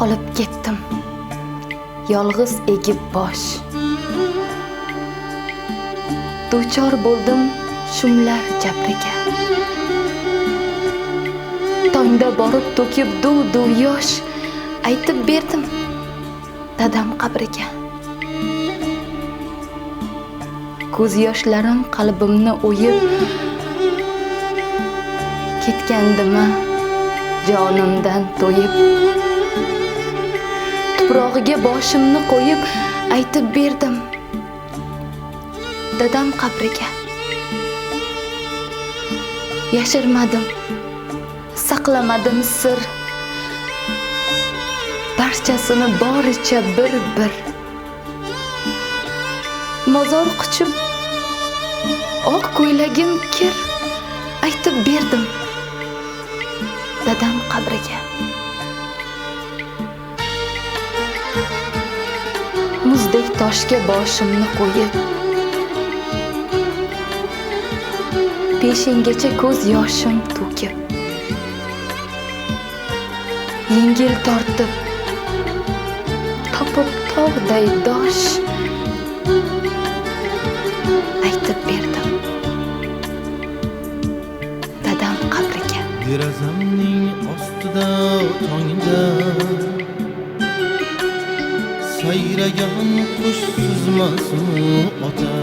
qolib ketdim, yolg'iz egib bosh. Duchor bo'ldim shumlar jabriga. Tongda borib to'kib duv-duv yosh, aytib berdim dadam qabriga. Ko'z yoshlarim qalbimni o'yib, ketgandimi jonimdan to'yib. Tuprog'iga boshimni qo'yib, aytib berdim dadam qabriga. Yashirmadim, saqlamadim sir, barchasini boricha bir-bir. Mozor quchib, oq ko'ylagim kir, aytib berdim dadam qabriga. Muzdek toshga boshimni qo'yib, peshingacha ko'z yoshim to'kib, yengil tortib, topib tog'day dosh, aytib berdim dadam qabriga. Derazamning ostida tongda sayragan qush suzmasmi ota.